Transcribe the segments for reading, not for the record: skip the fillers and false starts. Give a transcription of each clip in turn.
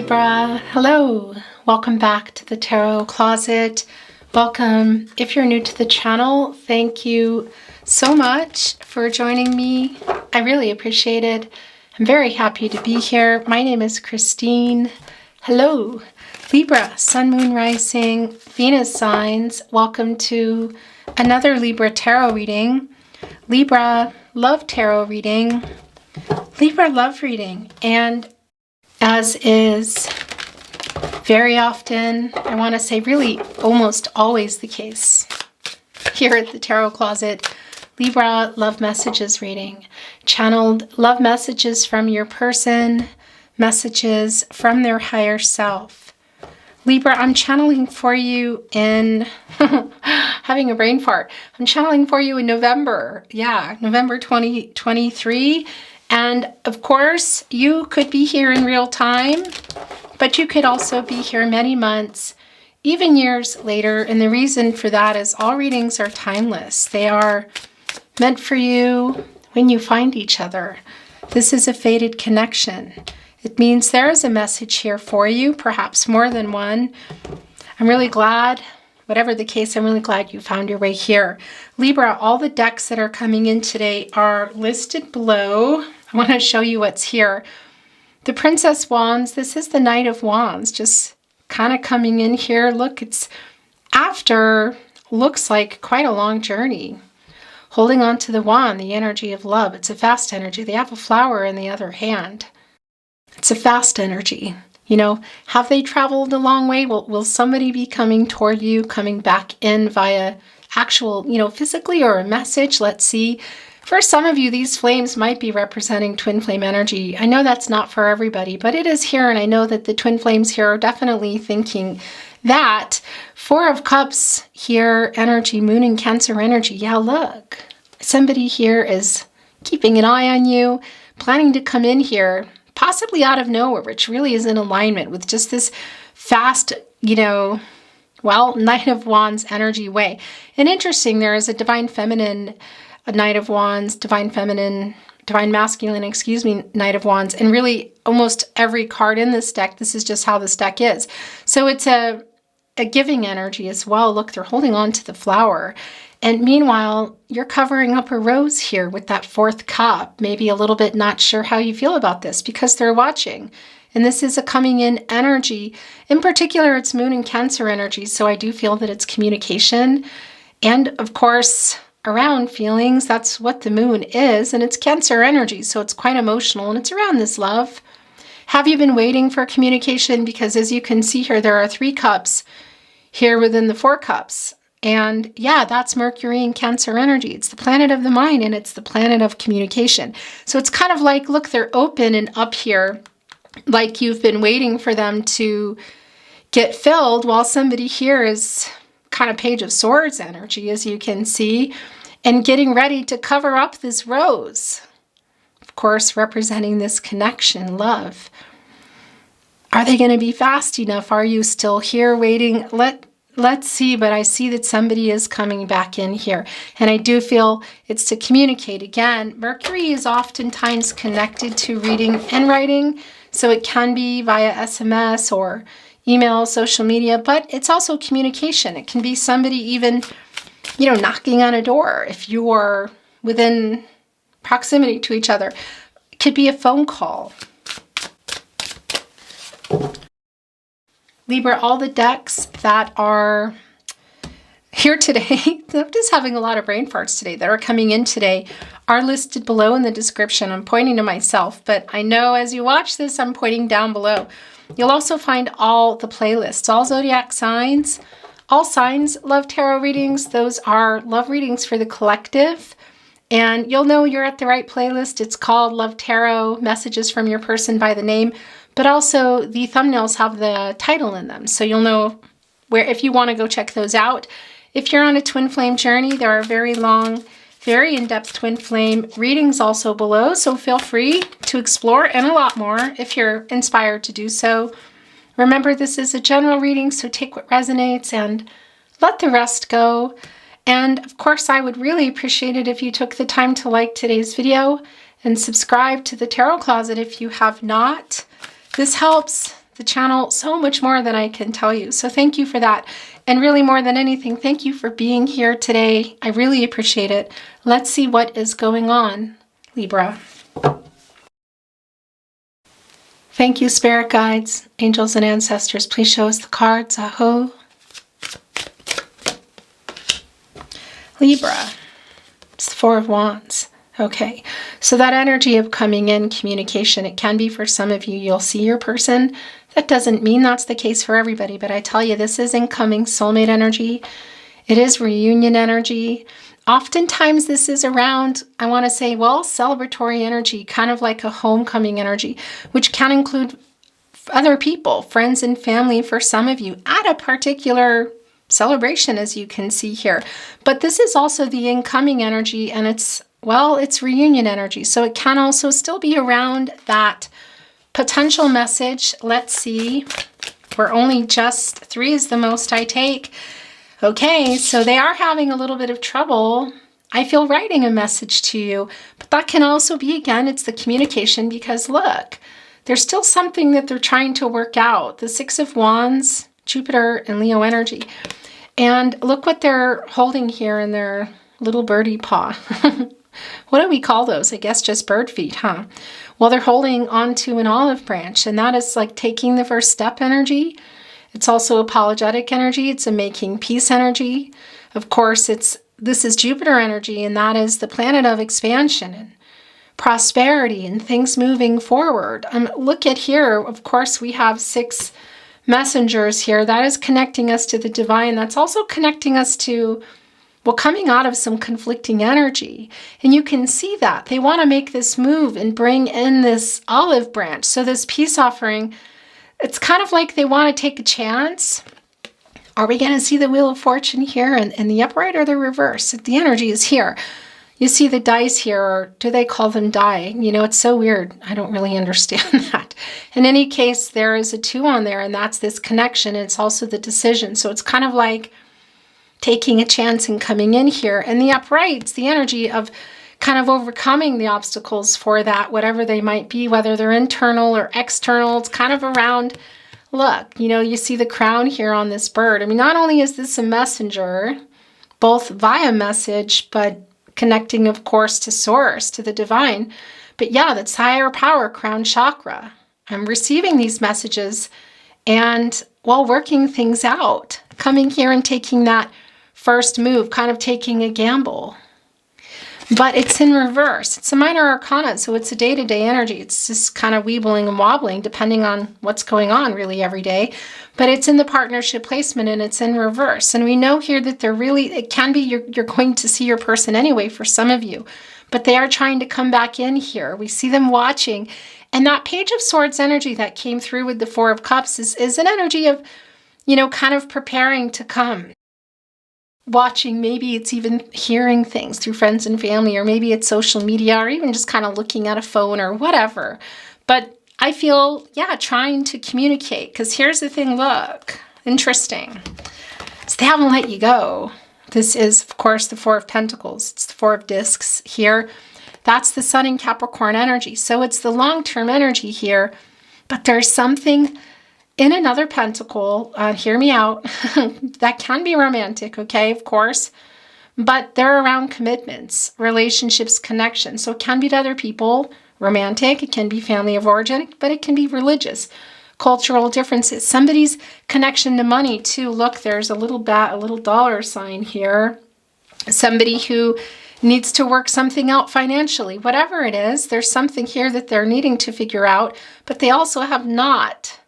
Libra. Hello. Welcome back to the Tarot Closet. Welcome. If you're new to the channel, thank you so much for joining me. I really appreciate it. I'm very happy to be here. My name is Christine. Hello. Libra, Sun, Moon, Rising, Venus signs. Welcome to another Libra tarot reading. Libra love tarot reading. Libra love reading. And as is very often, I want to say really almost always the case here at the Tarot Closet, Libra love messages reading. Channeled love messages from your person, messages from their higher self. Libra, I'm channeling for you in, having a brain fart. I'm channeling for you in November. Yeah, November 2023. And of course, you could be here in real time, but you could also be here many months, even years later. And the reason for that is all readings are timeless. They are meant for you when you find each other. This is a fated connection. It means there is a message here for you, perhaps more than one. I'm really glad, whatever the case, I'm really glad you found your way here. Libra, all the decks that are coming in today are listed below. I want to show you what's here. The Princess Wands, this is the Knight of Wands, just kind of coming in here. Look, it's after, looks like quite a long journey. Holding on to the wand, the energy of love. It's a fast energy. They have a flower in the other hand. It's a fast energy. You know, have they traveled a long way? Will somebody be coming toward you, coming back in via actual, physically, or a message? Let's see. For some of you, these flames might be representing twin flame energy. I know that's not for everybody, but it is here, and I know that the twin flames here are definitely thinking that. Four of Cups here, energy, Moon and Cancer energy. Yeah, look. Somebody here is keeping an eye on you, planning to come in here, possibly out of nowhere, which really is in alignment with just this fast, Knight of Wands energy way. And interesting, there is a divine feminine, a Knight of Wands, divine feminine, divine masculine, Knight of Wands. And really almost every card in this deck, this is just how this deck is. So it's a giving energy as well. Look, they're holding on to the flower. And meanwhile, you're covering up a rose here with that fourth cup. Maybe a little bit not sure how you feel about this because they're watching. And this is a coming in energy. In particular, it's Moon and Cancer energy. So I do feel that it's communication. And of course, around feelings, that's what the moon is. And it's Cancer energy. So it's quite emotional and it's around this love. Have you been waiting for communication? Because as you can see here, there are 3 cups here within the 4 cups. And yeah, that's Mercury and Cancer energy. It's the planet of the mind and it's the planet of communication. So it's kind of like, look, they're open and up here, like you've been waiting for them to get filled, while somebody here is kind of Page of Swords energy, as you can see, and getting ready to cover up this rose. Of course, representing this connection, love. Are they going to be fast enough? Are you still here waiting? Let's see, but I see that somebody is coming back in here. And I do feel it's to communicate. Again, Mercury is oftentimes connected to reading and writing. So it can be via SMS or email, social media, but it's also communication. It can be somebody even, knocking on a door if you are within proximity to each other. It could be a phone call. Libra, all the decks that are here today, I'm just having a lot of brain farts today, that are coming in today are listed below in the description. I'm pointing to myself, but I know as you watch this, I'm pointing down below. You'll also find all the playlists, all zodiac signs, all signs love tarot readings. Those are love readings for the collective. And you'll know you're at the right playlist. It's called Love Tarot, Messages from Your Person by the name. But also the thumbnails have the title in them. So you'll know where, if you want to go check those out. If you're on a twin flame journey, there are very long, very in-depth twin flame readings also below. So feel free to explore, and a lot more if you're inspired to do so. Remember, this is a general reading, so take what resonates and let the rest go. And of course, I would really appreciate it if you took the time to like today's video and subscribe to the Tarot Closet if you have not. This helps the channel so much more than I can tell you. So thank you for that. And really more than anything, thank you for being here today. I really appreciate it. Let's see what is going on, Libra. Thank you, spirit guides, angels, and ancestors. Please show us the cards. Aho. Libra. It's the Four of Wands. Okay, so that energy of coming in, communication, it can be for some of you, you'll see your person. That doesn't mean that's the case for everybody, but I tell you, this is incoming soulmate energy. It is reunion energy. Oftentimes this is around, I want to say, well, celebratory energy, kind of like a homecoming energy, which can include other people, friends and family for some of you at a particular celebration, as you can see here. But this is also the incoming energy, and it's reunion energy. So it can also still be around that potential message. Let's see. We're only just 3 is the most I take. Okay, so they are having a little bit of trouble. I feel writing a message to you, but that can also be, again, it's the communication, because look, there's still something that they're trying to work out. The Six of Wands, Jupiter and Leo energy. And look what they're holding here in their little birdie paw. What do we call those? I guess just bird feet, huh? Well, they're holding onto an olive branch, and that is like taking the first step energy. It's also apologetic energy. It's a making peace energy. Of course, this is Jupiter energy, and that is the planet of expansion and prosperity and things moving forward. Look at here. Of course, we have 6 messengers here. That is connecting us to the divine. That's also connecting us to, well, coming out of some conflicting energy. And you can see that. They want to make this move and bring in this olive branch. So this peace offering, it's kind of like they want to take a chance. Are we going to see the Wheel of Fortune here in the upright or the reverse? The energy is here. You see the dice here, or do they call them die? You know, it's so weird. I don't really understand that. In any case, there is a 2 on there, and that's this connection. And it's also the decision. So it's kind of like taking a chance and coming in here. And the upright's the energy of kind of overcoming the obstacles for that, whatever they might be, whether they're internal or external. It's kind of around, look, you know, you see the crown here on this bird. I mean, not only is this a messenger, both via message, but connecting, of course, to source, to the divine. But yeah, that's higher power, crown chakra. I'm receiving these messages and while working things out, coming here and taking that first move, kind of taking a gamble. But it's in reverse. It's a minor arcana, so it's a day-to-day energy. It's just kind of weebling and wobbling depending on what's going on really every day. But it's in the partnership placement and it's in reverse. And we know here that they're really, it can be you're going to see your person anyway for some of you. But they are trying to come back in here. We see them watching. And that Page of Swords energy that came through with the 4 of Cups is an energy of, you know, kind of preparing to come. Watching, maybe it's even hearing things through friends and family, or maybe it's social media, or even just kind of looking at a phone or whatever. But I feel, yeah, trying to communicate, because here's the thing, look, interesting. So they haven't let you go. This is, of course, the 4 of Pentacles. It's the 4 of Discs here. That's the Sun in Capricorn energy. So it's the long-term energy here, but there's something in another pentacle, hear me out, that can be romantic, okay, of course, but they're around commitments, relationships, connections. So it can be to other people, romantic, it can be family of origin, but it can be religious, cultural differences, somebody's connection to money too. Look, there's a little dollar sign here, somebody who needs to work something out financially, whatever it is, there's something here that they're needing to figure out, but they also have not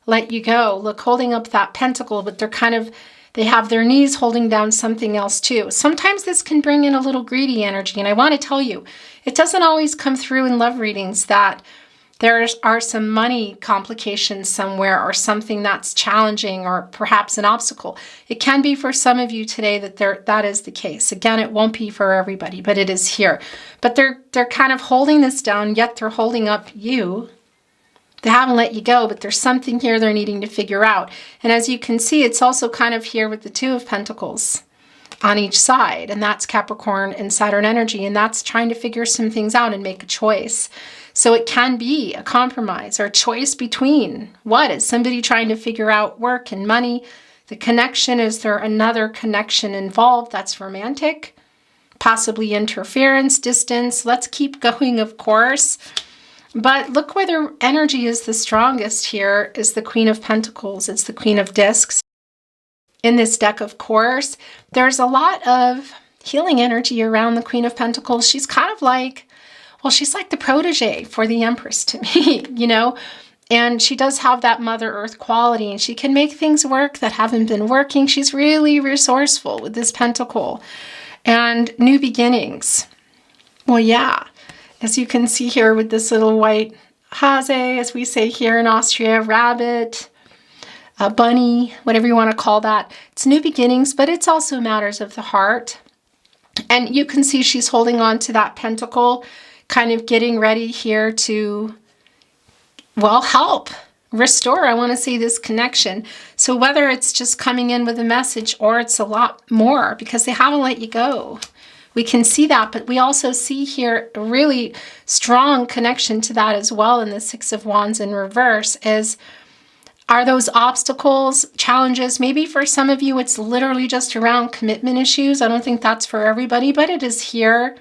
let you go. Look, holding up that pentacle, but they have their knees holding down something else too. Sometimes this can bring in a little greedy energy. And I want to tell you, it doesn't always come through in love readings that there are some money complications somewhere or something that's challenging or perhaps an obstacle. It can be for some of you today that is the case. Again, it won't be for everybody, but it is here. But they're kind of holding this down, yet they're holding up you. They haven't let you go, but there's something here they're needing to figure out. And as you can see, it's also kind of here with the 2 of Pentacles on each side. And that's Capricorn and Saturn energy. And that's trying to figure some things out and make a choice. So it can be a compromise or a choice between what? Is somebody trying to figure out work and money? The connection, is there another connection involved that's romantic? Possibly interference, distance. Let's keep going, of course. But look where the energy is the strongest here is the Queen of Pentacles. It's the Queen of Discs. In this deck, of course, there's a lot of healing energy around the Queen of Pentacles. She's kind of like, well, she's like the protege for the Empress to me, you know? And she does have that Mother Earth quality, and she can make things work that haven't been working. She's really resourceful with this pentacle. And new beginnings. Well, yeah, as you can see here with this little white hase, as we say here in Austria, rabbit, a bunny, whatever you want to call that. It's new beginnings, but it's also matters of the heart. And you can see she's holding on to that pentacle, kind of getting ready here to, well, help restore, I want to say, this connection. So whether it's just coming in with a message or it's a lot more, because they haven't let you go. We can see that, but we also see here a really strong connection to that as well in the Six of Wands in reverse. Are those obstacles, challenges? Maybe for some of you, it's literally just around commitment issues. I don't think that's for everybody, but it is here.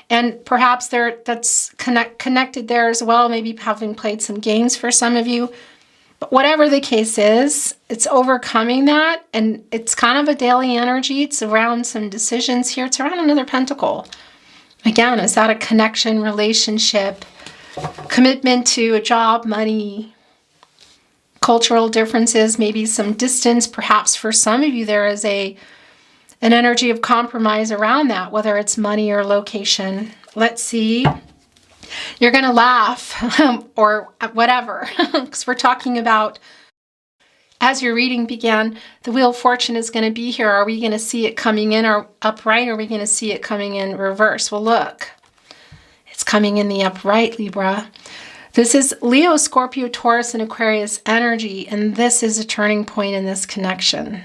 And perhaps that's connected there as well, maybe having played some games for some of you. But whatever the case is, it's overcoming that, and it's kind of a daily energy. It's around some decisions here. It's around another pentacle. Again, is that a connection, relationship, commitment to a job, money, cultural differences, maybe some distance? Perhaps for some of you, there is an energy of compromise around that, whether it's money or location. Let's see. You're going to laugh or whatever, because we're talking about, as your reading began, the Wheel of Fortune is going to be here. Are we going to see it coming in or upright? Or are we going to see it coming in reverse? Well, look, it's coming in the upright, Libra. This is Leo, Scorpio, Taurus, and Aquarius energy, and this is a turning point in this connection.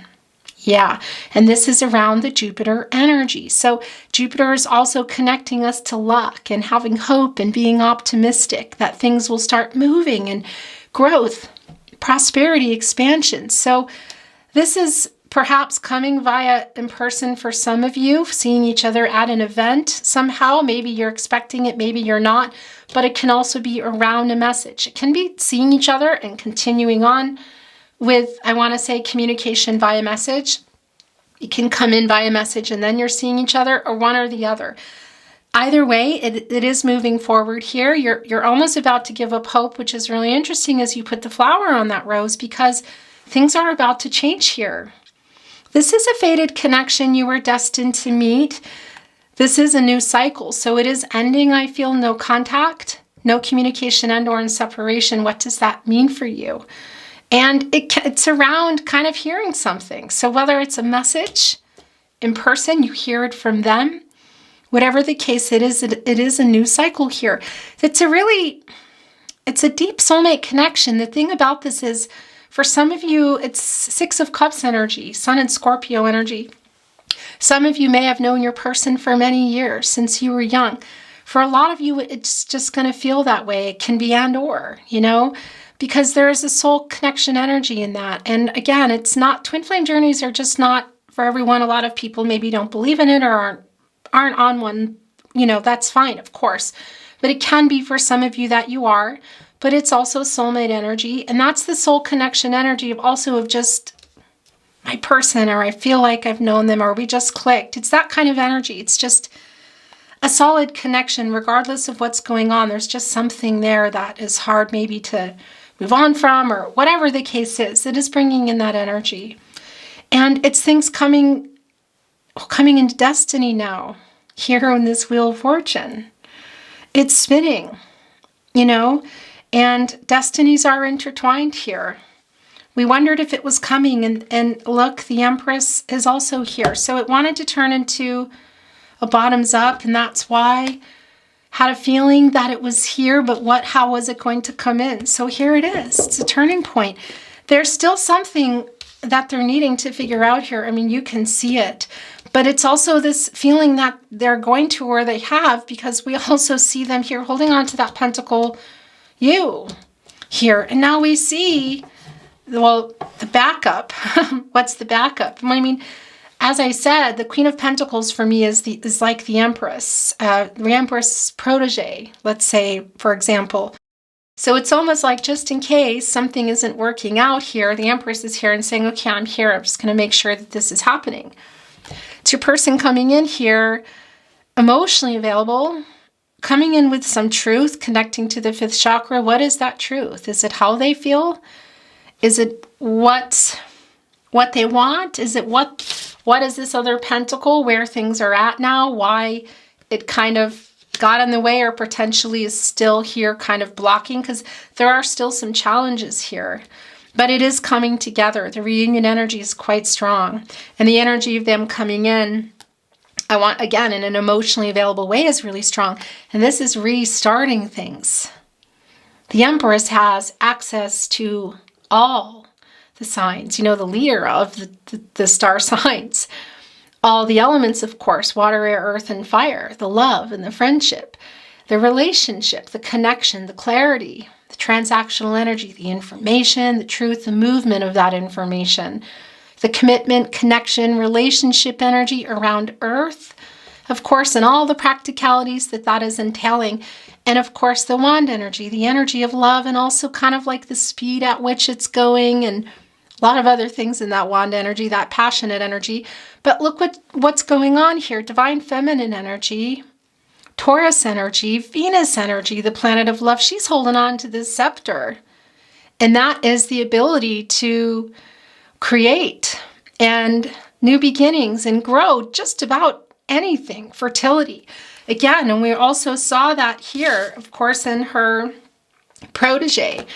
Yeah, and this is around the Jupiter energy. So Jupiter is also connecting us to luck and having hope and being optimistic that things will start moving and growth, prosperity, expansion. So this is perhaps coming via in person for some of you, seeing each other at an event somehow. Maybe you're expecting it, maybe you're not, but it can also be around a message. It can be seeing each other and continuing on with, I want to say, communication via message. It can come in via message and then you're seeing each other, or one or the other. Either way, it is moving forward here. You're almost about to give up hope, which is really interesting as you put the flower on that rose, because things are about to change here. This is a fated connection you were destined to meet. This is a new cycle, so it is ending. I feel no contact, no communication, and or in separation. What does that mean for you? And it's around kind of hearing something. So whether it's a message in person, you hear it from them, whatever the case it is a new cycle here. It's a deep soulmate connection. The thing about this is, for some of you, it's Six of Cups energy, Sun and Scorpio energy. Some of you may have known your person for many years, since you were young. For a lot of you, it's just going to feel that way. It can be and or, you know, because there is a soul connection energy in that. And again, it's not, twin flame journeys are just not for everyone. A lot of people maybe don't believe in it or aren't on one, you know, that's fine, of course. But it can be for some of you that you are, but it's also soulmate energy. And that's the soul connection energy of just my person, or I feel like I've known them, or we just clicked. It's that kind of energy. It's just a solid connection, regardless of what's going on. There's just something there that is hard maybe to move on from, or whatever the case is. It is bringing in that energy. And it's things coming into destiny now, here in this Wheel of Fortune. It's spinning, you know, and destinies are intertwined here. We wondered if it was coming, and look, the Empress is also here. So it wanted to turn into a bottoms up, and that's why had a feeling that it was here, but how was it going to come in? So here it is. It's a turning point. There's still something that they're needing to figure out here. I mean, you can see it, but it's also this feeling that they're going to, or they have, because we also see them here holding on to that pentacle you here. And now we see, well, the backup. What's the backup? I mean, as I said, the Queen of Pentacles for me is like the Empress protege, let's say, for example. So it's almost like, just in case something isn't working out here, the Empress is here and saying, okay, I'm here. I'm just going to make sure that this is happening. It's your person coming in here, emotionally available, coming in with some truth, connecting to the 5th chakra. What is that truth? Is it how they feel? Is it what they want? Is it what is this other pentacle, where things are at now? Why it kind of got in the way, or potentially is still here kind of blocking, because there are still some challenges here. But it is coming together. The reunion energy is quite strong. And the energy of them coming in, I want, again, in an emotionally available way, is really strong. And this is restarting things. The Empress has access to all the signs, you know, the leader of the star signs. All the elements, of course, water, air, earth, and fire, the love and the friendship, the relationship, the connection, the clarity, the transactional energy, the information, the truth, the movement of that information, the commitment, connection, relationship energy around earth, of course, and all the practicalities that is entailing. And of course, the wand energy, the energy of love, and also kind of like the speed at which it's going, and a lot of other things in that wand energy, that passionate energy. But look what's going on here. Divine feminine energy, Taurus energy, Venus energy, the planet of love. She's holding on to this scepter. And that is the ability to create and new beginnings and grow just about anything. Fertility. Again, and we also saw that here, of course, in her protege.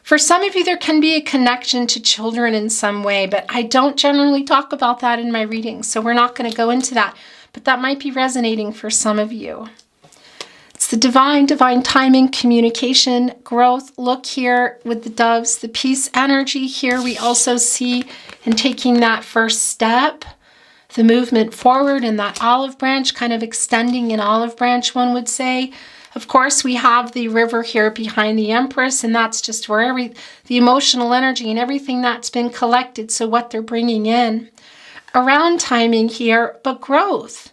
For some of you, there can be a connection to children in some way, but I don't generally talk about that in my readings, so we're not going to go into that. But that might be resonating for some of you. It's the divine timing, communication, growth. Look here with the doves, the peace energy here. We also see in taking that first step, the movement forward in that olive branch, kind of extending an olive branch, one would say. Of course, we have the river here behind the Empress, and that's just where the emotional energy and everything that's been collected, so what they're bringing in. Around timing here, but growth.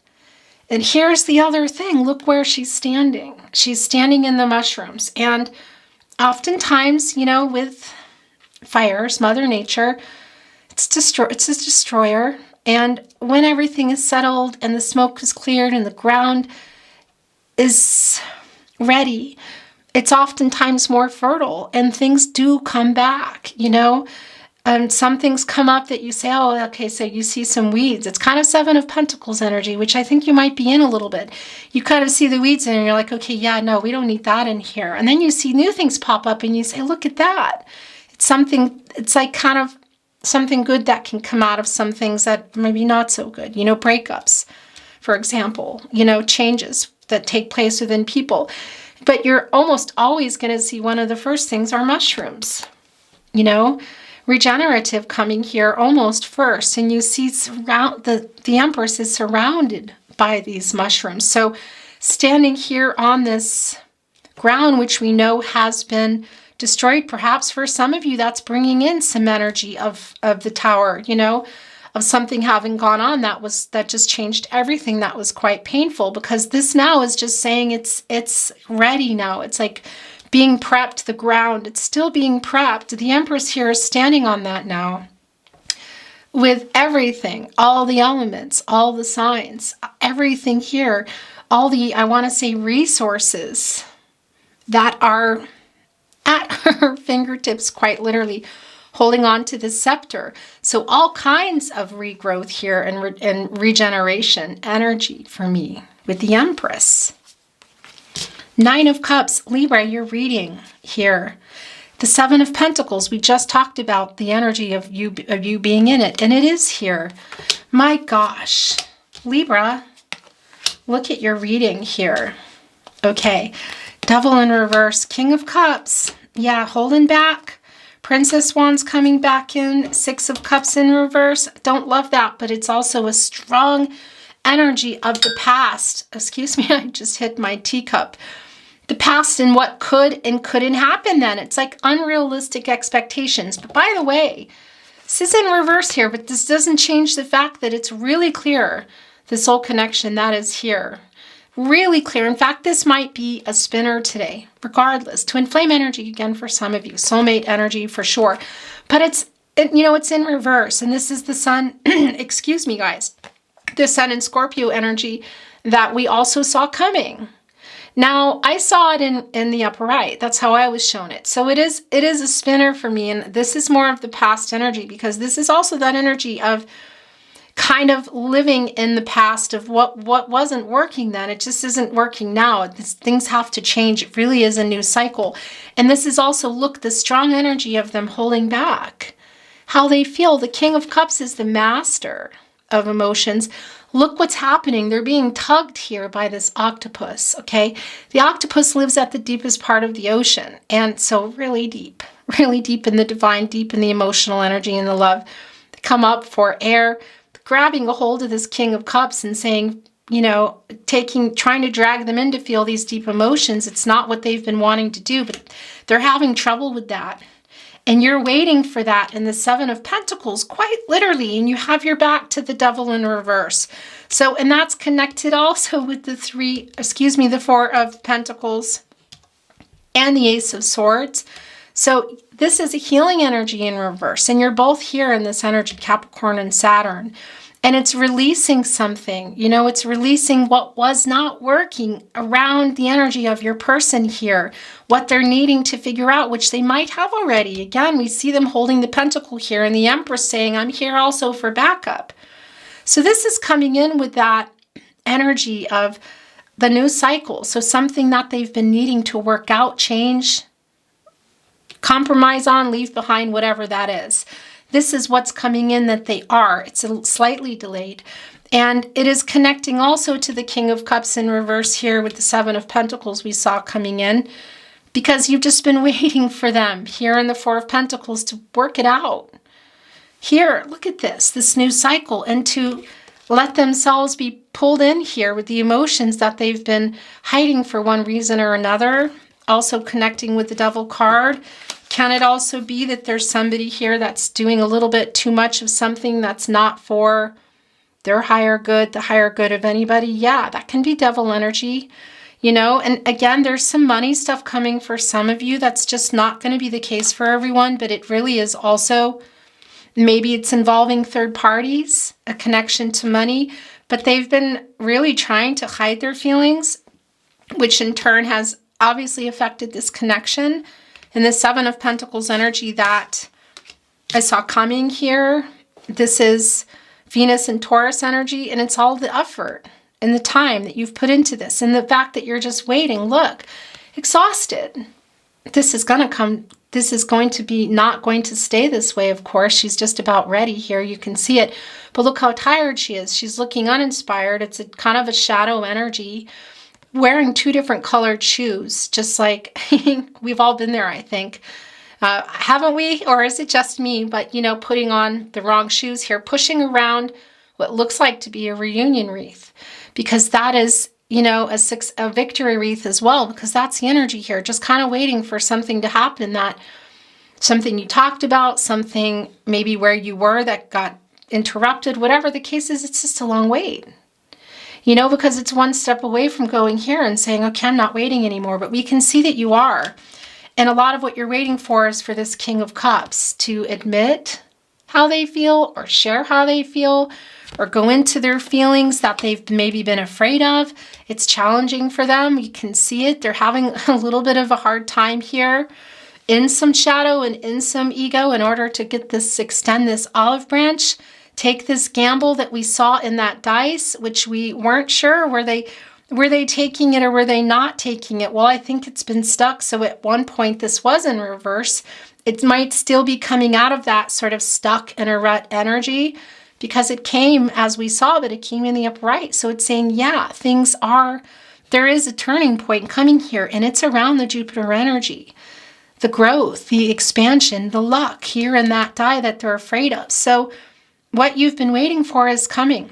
And here's the other thing. Look where she's standing. She's standing in the mushrooms. And oftentimes, you know, with fires, Mother Nature, it's a destroyer. And when everything is settled and the smoke is cleared and the ground is ready, it's oftentimes more fertile, and things do come back, you know. And some things come up that you say, oh, okay, so you see some weeds. It's kind of 7 of Pentacles energy, which I think you might be in a little bit. You kind of see the weeds and you're like, okay, yeah, no, we don't need that in here. And then you see new things pop up and you say, look at that. It's like kind of something good that can come out of some things that maybe not so good, you know, breakups, for example, you know, changes that take place within people. But you're almost always going to see one of the first things are mushrooms, you know, regenerative coming here almost first. And you see the Empress is surrounded by these mushrooms. So standing here on this ground, which we know has been destroyed, perhaps for some of you, that's bringing in some energy of the tower, you know, of something having gone on that just changed everything. That was quite painful, because this now is just saying it's ready now. It's like being prepped, the ground, it's still being prepped. The Empress here is standing on that now with everything, all the elements, all the signs, everything here, all the, I want to say, resources that are at her fingertips, quite literally, holding on to the scepter. So all kinds of regrowth here and regeneration energy for me with the Empress. 9 of Cups, Libra, you're reading here. The 7 of Pentacles, we just talked about the energy of you being in it, and it is here. My gosh, Libra, look at your reading here. Okay, Devil in reverse, King of Cups. Yeah, holding back, Princess Wands coming back in, Six of Cups in reverse. Don't love that, but it's also a strong energy of the past. Excuse me, I just hit my teacup. The past and what could and couldn't happen then. It's like unrealistic expectations. But by the way, this is in reverse here, but this doesn't change the fact that it's really clear, the soul connection that is here. Really clear. In fact, this might be a spinner today, regardless. Twin flame energy again for some of you. Soulmate energy for sure. But it's in reverse. And this is the sun, excuse me, guys. The sun and Scorpio energy that we also saw coming. Now, I saw it in the upper right. That's how I was shown it. So it is a spinner for me. And this is more of the past energy, because this is also that energy of kind of living in the past of what wasn't working then. It just isn't working now. Things have to change. It really is a new cycle. And this is also, look, the strong energy of them holding back. How they feel. The King of Cups is the master of emotions. Look what's happening. They're being tugged here by this octopus, okay? The octopus lives at the deepest part of the ocean. And so really deep in the divine, deep in the emotional energy and the love. They come up for air, grabbing a hold of this King of Cups and saying, trying to drag them in to feel these deep emotions. It's not what they've been wanting to do, but they're having trouble with that. And you're waiting for that in the Seven of Pentacles, quite literally, and you have your back to the Devil in reverse. So, and that's connected also with the Four of Pentacles and the Ace of Swords. So this is a healing energy in reverse, and you're both here in this energy, Capricorn and Saturn. And it's releasing something, it's releasing what was not working around the energy of your person here, what they're needing to figure out, which they might have already. Again, we see them holding the pentacle here and the Empress saying, I'm here also for backup. So this is coming in with that energy of the new cycle. So something that they've been needing to work out, change, compromise on, leave behind, whatever that is. This is what's coming in that they are. It's slightly delayed. And it is connecting also to the King of Cups in reverse here with the Seven of Pentacles we saw coming in, because you've just been waiting for them here in the Four of Pentacles to work it out. Here, look at this new cycle, and to let themselves be pulled in here with the emotions that they've been hiding for one reason or another. Also connecting with the Devil card. Can it also be that there's somebody here that's doing a little bit too much of something that's not for their higher good, the higher good of anybody? Yeah, that can be Devil energy, And again, there's some money stuff coming for some of you. That's just not going to be the case for everyone, but it really is also, maybe it's involving third parties, a connection to money, but they've been really trying to hide their feelings, which in turn has obviously affected this connection. And the Seven of Pentacles energy that I saw coming here, this is Venus and Taurus energy, and it's all the effort and the time that you've put into this, and the fact that you're just waiting. Look, exhausted. This is going to come. This is going to be not going to stay this way, of course. She's just about ready here. You can see it. But look how tired she is. She's looking uninspired. It's a kind of a shadow energy. Wearing two different colored shoes, just like we've all been there, I think. Haven't we? Or is it just me? But, putting on the wrong shoes here, pushing around what looks like to be a reunion wreath, because that is, a victory wreath as well, because that's the energy here, just kind of waiting for something to happen, that something you talked about, something maybe where you were that got interrupted, whatever the case is, it's just a long wait. Because it's one step away from going here and saying, okay, I'm not waiting anymore. But we can see that you are. And a lot of what you're waiting for is for this King of Cups to admit how they feel, or share how they feel, or go into their feelings that they've maybe been afraid of. It's challenging for them. You can see it. They're having a little bit of a hard time here, in some shadow and in some ego, in order to extend this olive branch. Take this gamble that we saw in that dice, which we weren't sure. Were they taking it or were they not taking it? Well, I think it's been stuck. So at one point this was in reverse. It might still be coming out of that sort of stuck in a rut energy, because it came, as we saw, but it came in the upright. So it's saying, yeah, there is a turning point coming here, and it's around the Jupiter energy. the growth, the expansion, the luck here in that die that they're afraid of. So what you've been waiting for is coming.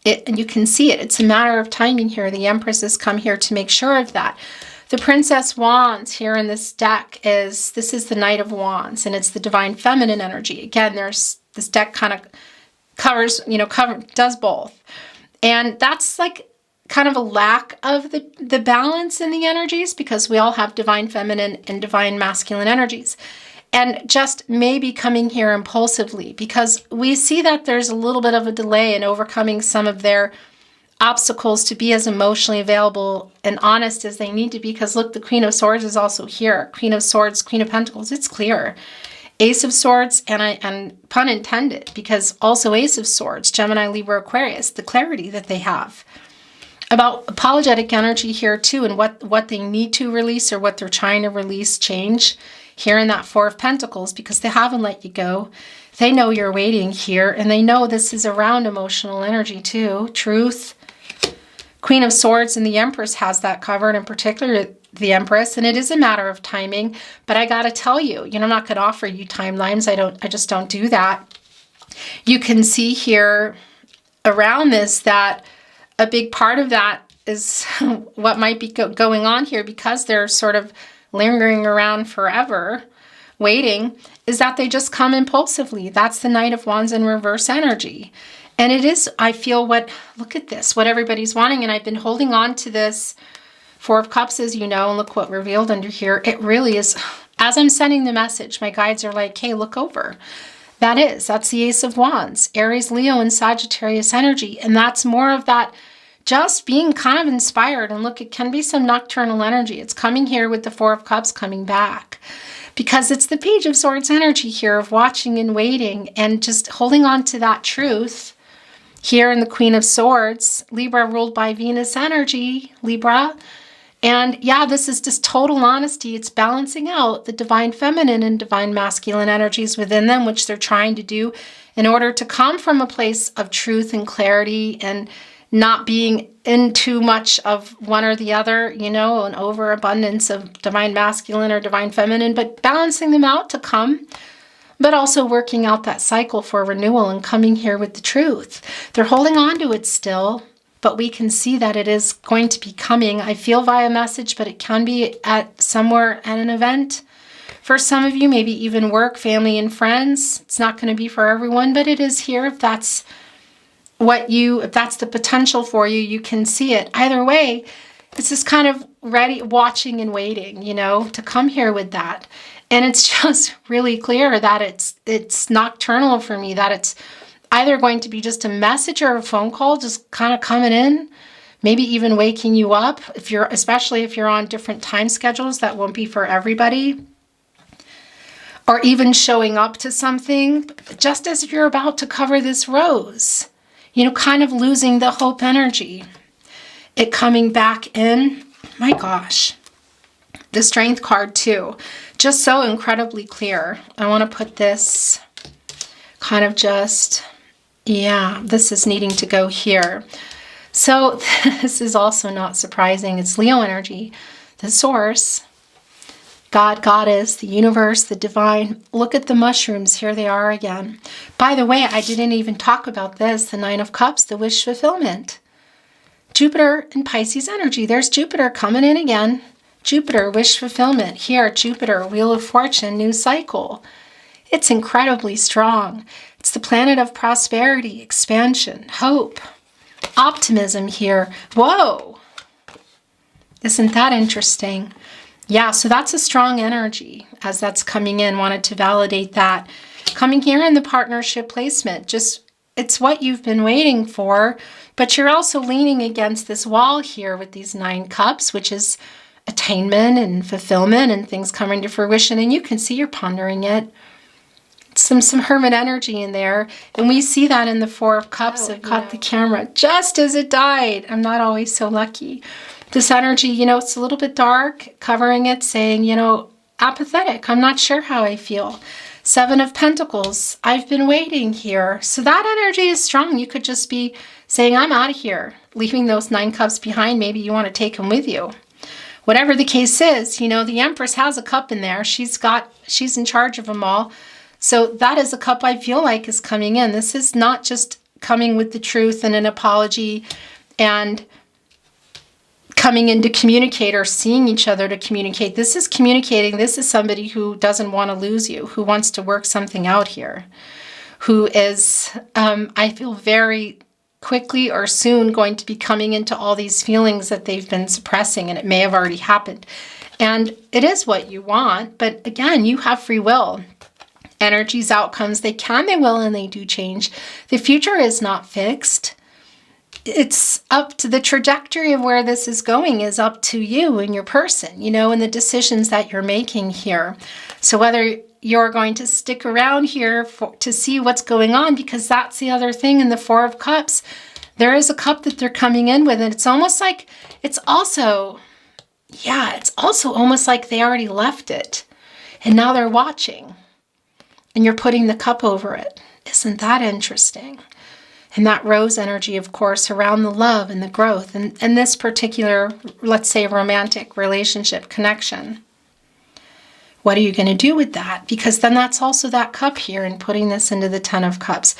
And you can see it. It's a matter of timing here. The Empress has come here to make sure of that. The Princess Wands here in this deck this is the Knight of Wands, and it's the Divine Feminine energy. Again, this deck kind of covers, does both. And that's like kind of a lack of the balance in the energies, because we all have Divine Feminine and Divine Masculine energies. And just maybe coming here impulsively, because we see that there's a little bit of a delay in overcoming some of their obstacles to be as emotionally available and honest as they need to be. Because look, the Queen of Swords is also here. Queen of Swords, Queen of Pentacles, it's clear. Ace of Swords, and pun intended, because also Ace of Swords, Gemini, Libra, Aquarius, the clarity that they have about apologetic energy here too, and what they need to release or what they're trying to release, change. Here in that Four of Pentacles, because they haven't let you go. They know you're waiting here, and they know this is around emotional energy too. Truth. Queen of Swords and the Empress has that covered, in particular the Empress, and it is a matter of timing. But I gotta tell you, I'm not gonna offer you timelines. I just don't do that. You can see here around this that a big part of that is what might be going on here, because they're sort of lingering around forever, waiting, is that they just come impulsively. That's the Knight of Wands in reverse energy. And it is, I feel, look at this, what everybody's wanting. And I've been holding on to this Four of Cups, as you know, and look what revealed under here. It really is, as I'm sending the message, my guides are like, hey, look over. That's the Ace of Wands, Aries, Leo, and Sagittarius energy. And that's more of that just being kind of inspired. And look, it can be some nocturnal energy. It's coming here with the Four of Cups coming back, because it's the Page of Swords energy here of watching and waiting and just holding on to that truth. Here in the Queen of Swords, Libra ruled by Venus energy, Libra. And yeah, this is just total honesty. It's balancing out the Divine Feminine and Divine Masculine energies within them, which they're trying to do in order to come from a place of truth and clarity, and not being in too much of one or the other, an overabundance of Divine Masculine or Divine Feminine, but balancing them out to come, but also working out that cycle for renewal and coming here with the truth. They're holding on to it still, but we can see that it is going to be coming. I feel via message, but it can be somewhere at an event. For some of you, maybe even work, family, and friends. It's not going to be for everyone, but it is here. If that's the potential for you, you can see it. Either way, it's just kind of ready, watching and waiting, to come here with that. And it's just really clear that it's nocturnal for me, that it's either going to be just a message or a phone call, just kind of coming in, maybe even waking you up. Especially if you're on different time schedules, that won't be for everybody. Or even showing up to something, just as you're about to cover this rose. Kind of losing the hope energy. It coming back in. My gosh. The Strength card too. Just so incredibly clear. I want to put this kind of just, this is needing to go here. So this is also not surprising. It's Leo energy. The source. God, Goddess, the universe, the divine. Look at the mushrooms. Here they are again. By the way, I didn't even talk about this. The Nine of Cups, the wish fulfillment. Jupiter and Pisces energy. There's Jupiter coming in again. Jupiter, wish fulfillment. Here, Jupiter, Wheel of Fortune, new cycle. It's incredibly strong. It's the planet of prosperity, expansion, hope, optimism here. Whoa! Isn't that interesting? Yeah, so that's a strong energy as that's coming in. Wanted to validate that. Coming here in the partnership placement, it's what you've been waiting for, but you're also leaning against this wall here with these 9 cups, which is attainment and fulfillment and things coming to fruition. And you can see you're pondering it. Some hermit energy in there. And we see that in the Four of Cups. I've caught the camera just as it died. I'm not always so lucky. This energy, it's a little bit dark, covering it, saying, apathetic. I'm not sure how I feel. 7 of Pentacles. I've been waiting here. So that energy is strong. You could just be saying, I'm out of here, leaving those 9 cups behind. Maybe you want to take them with you. Whatever the case is, the Empress has a cup in there. She's in charge of them all. So that is a cup I feel like is coming in. This is not just coming with the truth and an apology and coming in to communicate or seeing each other to communicate. This is communicating. This is somebody who doesn't want to lose you, who wants to work something out here, who is, I feel, very quickly or soon going to be coming into all these feelings that they've been suppressing, and it may have already happened. And it is what you want, but again, you have free will. Energies, outcomes, they can, they will, and they do change. The future is not fixed. It's up to the trajectory of where this is going is up to you and your person, and the decisions that you're making here. So whether you're going to stick around here to see what's going on, because that's the other thing in the Four of Cups. There is a cup that they're coming in with, and it's almost like, it's also almost like they already left it, and now they're watching, and you're putting the cup over it. Isn't that interesting? And that rose energy, of course, around the love and the growth, and this particular, let's say, romantic relationship connection. What are you going to do with that? Because then that's also that cup here, and putting this into the Ten of Cups.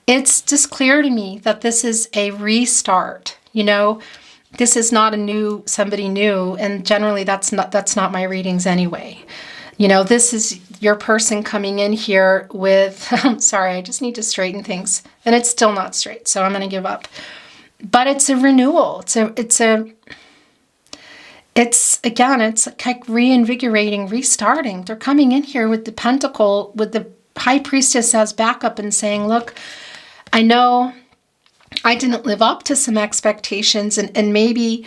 It's just clear to me that this is a restart. This is not somebody new, and generally that's not my readings anyway. This is your person coming in here with, I'm sorry, I just need to straighten things, and it's still not straight, so I'm going to give up. But it's a renewal. It's like reinvigorating, restarting. They're coming in here with the Pentacle, with the High Priestess as backup, and saying, look, I know I didn't live up to some expectations, and maybe,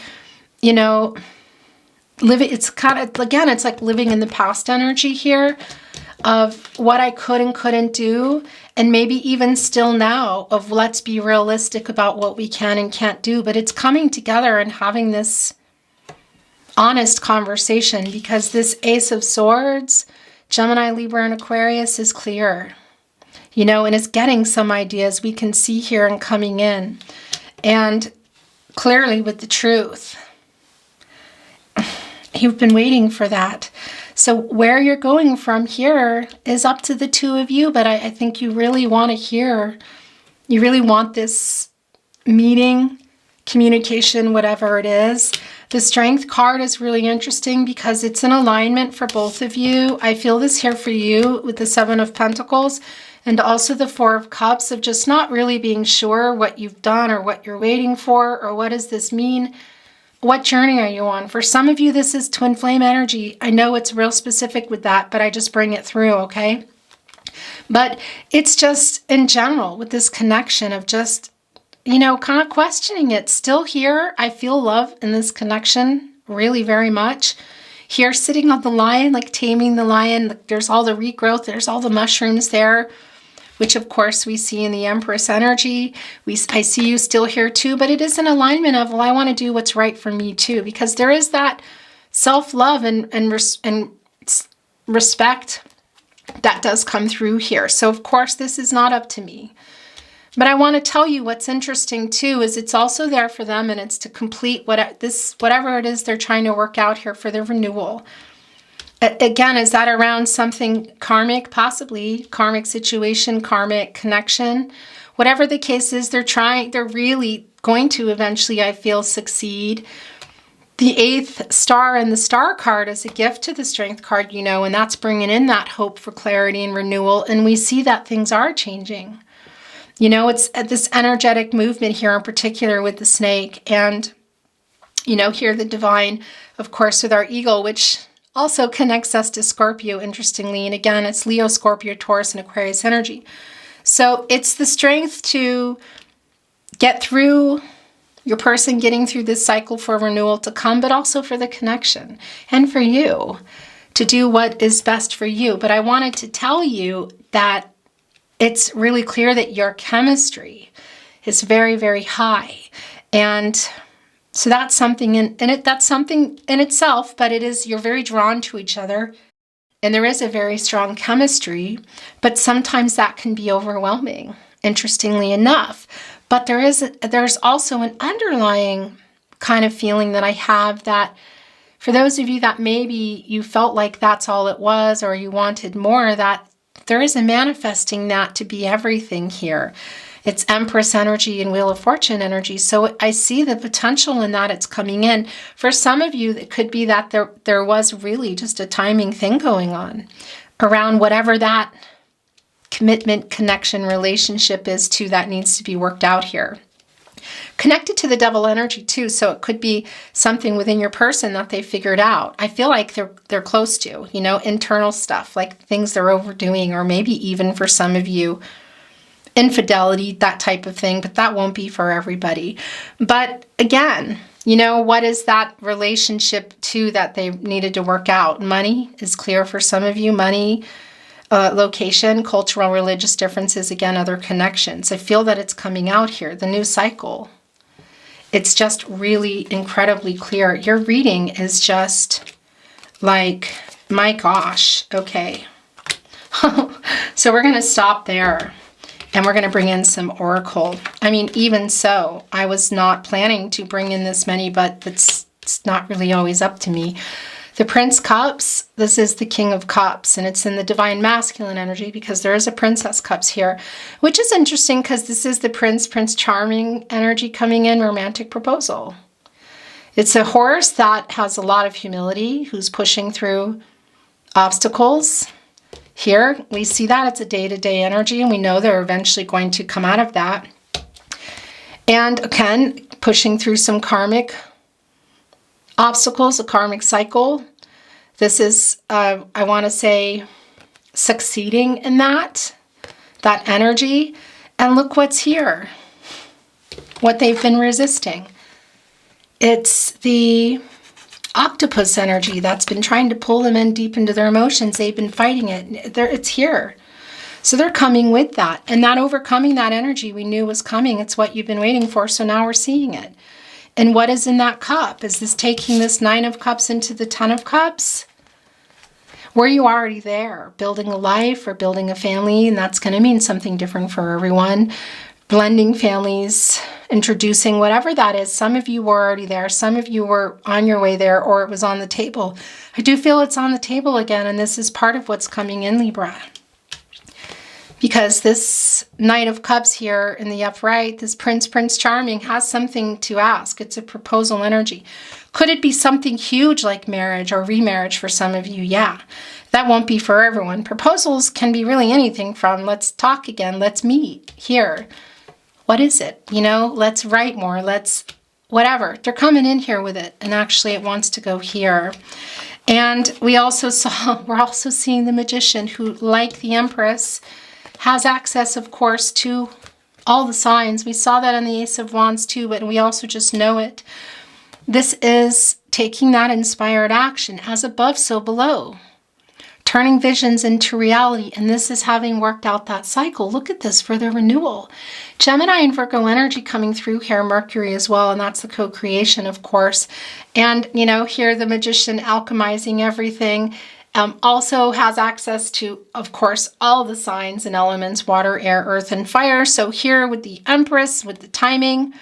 it's kind of, again, it's like living in the past energy here of what I could and couldn't do, and maybe even still now of let's be realistic about what we can and can't do. But it's coming together and having this honest conversation, because this Ace of Swords, Gemini, Libra, and Aquarius is clear, and is getting some ideas we can see here and coming in, and clearly with the truth. You've been waiting for that. So where you're going from here is up to the two of you, but I think you really want this meeting, communication, whatever it is. The Strength card is really interesting because it's an alignment for both of you. I feel this here for you with the Seven of Pentacles, and also the Four of Cups, of just not really being sure what you've done or what you're waiting for, or what does this mean? What journey are you on? For some of you, this is twin flame energy. I know it's real specific with that, but I just bring it through, okay? But it's just in general with this connection of just, kind of questioning it. Still here, I feel love in this connection really very much. Here sitting on the lion, like taming the lion, there's all the regrowth, there's all the mushrooms there, which of course we see in the Empress energy. I see you still here too, but it is an alignment of, well, I want to do what's right for me too, because there is that self-love and respect that does come through here. So of course this is not up to me. But I want to tell you what's interesting too is it's also there for them, and it's to complete whatever it is they're trying to work out here for their renewal. Again, is that around something karmic, possibly karmic situation, karmic connection? Whatever the case is, they're really going to eventually, I feel, succeed. The 8th star and the Star card is a gift to the Strength card, and that's bringing in that hope for clarity and renewal. And we see that things are changing. It's this energetic movement here in particular with the snake, and, here the divine, of course, with our eagle, which also connects us to Scorpio, interestingly. And again, it's Leo, Scorpio, Taurus, and Aquarius energy. So it's the strength to get through, your person getting through this cycle for renewal to come, but also for the connection and for you to do what is best for you. But I wanted to tell you that it's really clear that your chemistry is very, very high. And so that's something that's something in itself, but you're very drawn to each other, and there is a very strong chemistry, but sometimes that can be overwhelming, interestingly enough. But there's also an underlying kind of feeling that I have, that For those of you that maybe you felt like that's all it was, or you wanted more, that there is a manifesting that to be everything here. It's Empress energy and Wheel of Fortune energy. So I see the potential in that it's coming in. For some of you, it could be that there was really just a timing thing going on around whatever that commitment, connection, relationship is to that needs to be worked out here. Connected to the Devil energy too, so it could be something within your person that they figured out. I feel like they're close to, you know, internal stuff, like things they're overdoing, or maybe even for some of you, infidelity, that type of thing, but that won't be for everybody. But again, you know, what is that relationship to that they needed to work out? Money is clear for some of you. Money, location, cultural, religious differences, again, other connections. I feel that it's coming out here, the new cycle. It's just really incredibly clear. Your reading is just like, my gosh, okay. So we're going to stop there. And we're going to bring in some oracle. I mean, even so, I was not planning to bring in this many, but it's not really always up to me. The Prince Cups, this is the King of Cups, and it's in the Divine Masculine energy because there is a Princess Cups here, which is interesting because this is the Prince Charming energy coming in, romantic proposal. It's a horse that has a lot of humility, who's pushing through obstacles. Here, we see that it's a day-to-day energy, and we know they're eventually going to come out of that. And again, pushing through some karmic obstacles, a karmic cycle. This is, I want to say, succeeding in that energy. And look what's here, what they've been resisting. It's the octopus energy that's been trying to pull them in deep into their emotions. They've been fighting it. It's here. So they're coming with that. And that overcoming that energy we knew was coming. It's what you've been waiting for. So now we're seeing it. And what is in that cup? Is this taking this 9 of Cups into the 10 of Cups? Were you already there? Building a life or building a family? And that's going to mean something different for everyone. Blending families, introducing whatever that is. Some of you were already there. Some of you were on your way there, or it was on the table. I do feel it's on the table again, and this is part of what's coming in, Libra. Because this Knight of Cups here in the upright, this Prince Charming, has something to ask. It's a proposal energy. Could it be something huge like marriage or remarriage for some of you? Yeah. That won't be for everyone. Proposals can be really anything from let's talk again, let's meet here. What is it? You know, let's write more, let's whatever. They're coming in here with it, and actually it wants to go here. And we're also seeing the Magician, who, like the Empress, has access, of course, to all the signs. We saw that in the Ace of Wands too, but we also just know it. This is taking that inspired action, as above, so below. Turning visions into reality, and this is having worked out that cycle. Look at this for the renewal. Gemini and Virgo energy coming through here, Mercury as well, and that's the co-creation, of course. And, you know, here the Magician alchemizing everything. Also has access to, of course, all the signs and elements, water, air, earth, and fire. So here with the Empress, with the timing,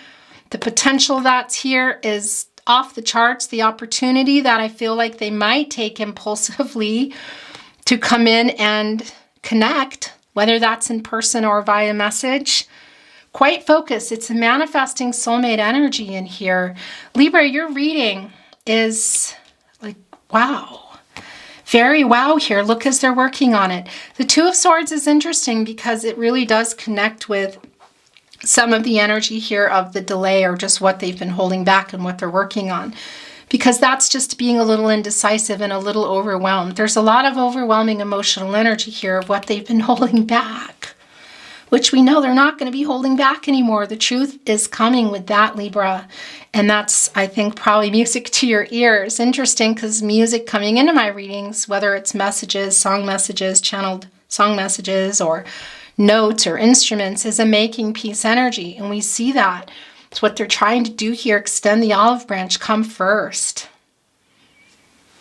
the potential that's here is off the charts. The opportunity that I feel like they might take impulsively to come in and connect, whether that's in person or via message. Quite focused. It's a manifesting soulmate energy in here. Libra, your reading is like, wow. Very wow here. Look as they're working on it. The Two of Swords is interesting because it really does connect with some of the energy here of the delay, or just what they've been holding back and what they're working on. Because that's just being a little indecisive and a little overwhelmed. There's a lot of overwhelming emotional energy here of what they've been holding back, which we know they're not going to be holding back anymore. The truth is coming with that, Libra. And that's, I think, probably music to your ears. Interesting, because music coming into my readings, whether it's messages, song messages, channeled song messages, or notes or instruments, is a making peace energy. And we see that. It's what they're trying to do here. Extend the olive branch. Come first.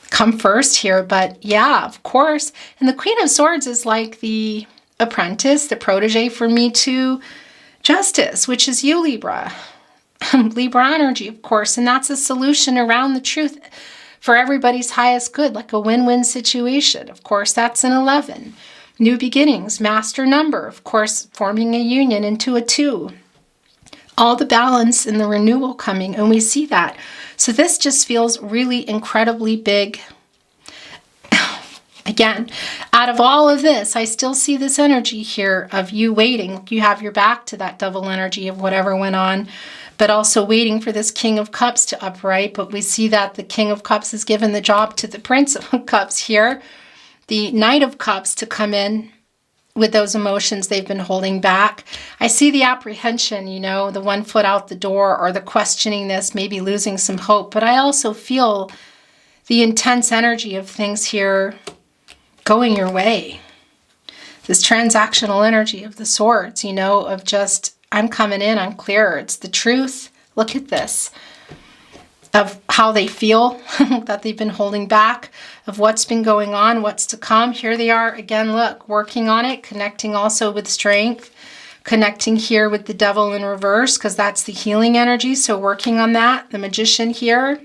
Come first here. But yeah, of course. And the Queen of Swords is like the apprentice, the protege for me to Justice, which is you, Libra. Libra energy, of course. And that's a solution around the truth. for everybody's highest good, like a win-win situation. Of course, that's an 11. New beginnings, master number, of course, forming a union into a 2. All the balance and the renewal coming, and we see that. So this just feels really incredibly big. Again, out of all of this, I still see this energy here of you waiting. You have your back to that double energy of whatever went on, but also waiting for this King of Cups to upright. But we see that the King of Cups has given the job to the Prince of Cups here, the Knight of Cups, to come in with those emotions they've been holding back. I see the apprehension, you know, the 1 foot out the door, or the questioning this, maybe losing some hope. But I also feel the intense energy of things here going your way. This transactional energy of the swords, you know, of just, I'm coming in, I'm clear. It's the truth. Look at this. Of how they feel, that they've been holding back, of what's been going on, what's to come. Here they are again, look, working on it, connecting also with strength, connecting here with the Devil in reverse, because that's the healing energy. So working on that, the Magician here.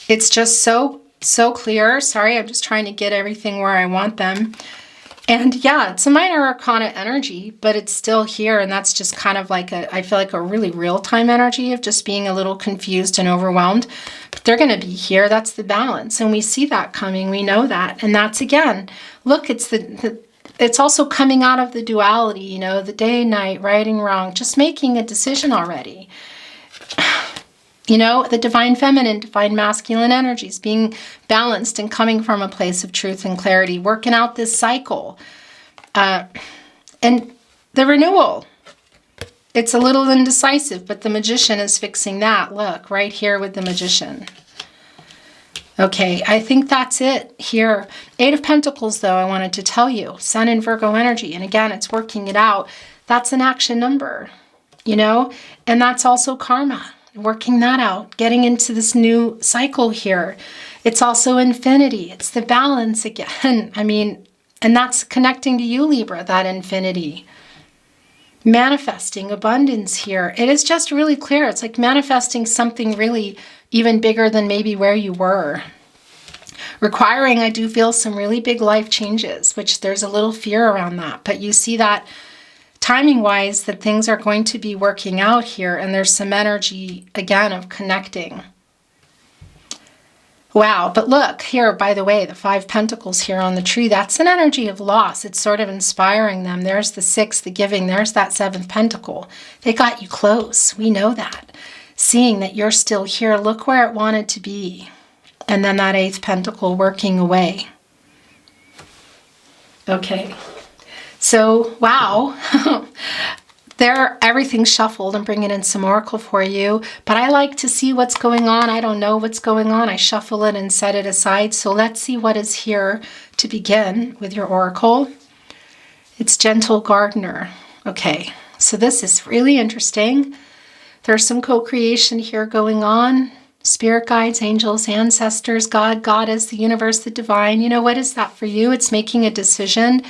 It's just so clear. Sorry, I'm just trying to get everything where I want them. And yeah, it's a minor arcana energy, but it's still here. And that's just kind of like I feel like a really real-time energy of just being a little confused and overwhelmed. But they're going to be here. That's the balance. And we see that coming. We know that. And that's, again, look, it's it's also coming out of the duality, you know, the day, night, right and wrong, just making a decision already. You know, the divine feminine, divine masculine energies being balanced and coming from a place of truth and clarity, working out this cycle. And the renewal. It's a little indecisive, but the Magician is fixing that. Look, right here with the Magician. Okay, I think that's it here. 8 of Pentacles, though, I wanted to tell you. Sun and Virgo energy. And again, it's working it out. That's an action number, you know, and that's also karma. Working that out, getting into this new cycle here. It's also infinity. It's the balance again. I mean, and that's connecting to you, Libra, that infinity. Manifesting abundance here. It is just really clear. It's like manifesting something really even bigger than maybe where you were. Requiring, I do feel, some really big life changes, which there's a little fear around that. But you see that timing-wise, that things are going to be working out here, and there's some energy, again, of connecting. Wow, but look, here, by the way, the 5 Pentacles here on the tree, that's an energy of loss. It's sort of inspiring them. There's the 6, the giving. There's that 7th Pentacle. They got you close. We know that. Seeing that you're still here, look where it wanted to be. And then that 8th Pentacle working away. Okay. So, wow, everything's shuffled. I'm bringing in some oracle for you, but I like to see what's going on. I don't know what's going on. I shuffle it and set it aside. So let's see what is here to begin with your oracle. It's Gentle Gardener. Okay, so this is really interesting. There's some co-creation here going on. Spirit guides, angels, ancestors, God, Goddess, the universe, the divine. You know, what is that for you? It's making a decision.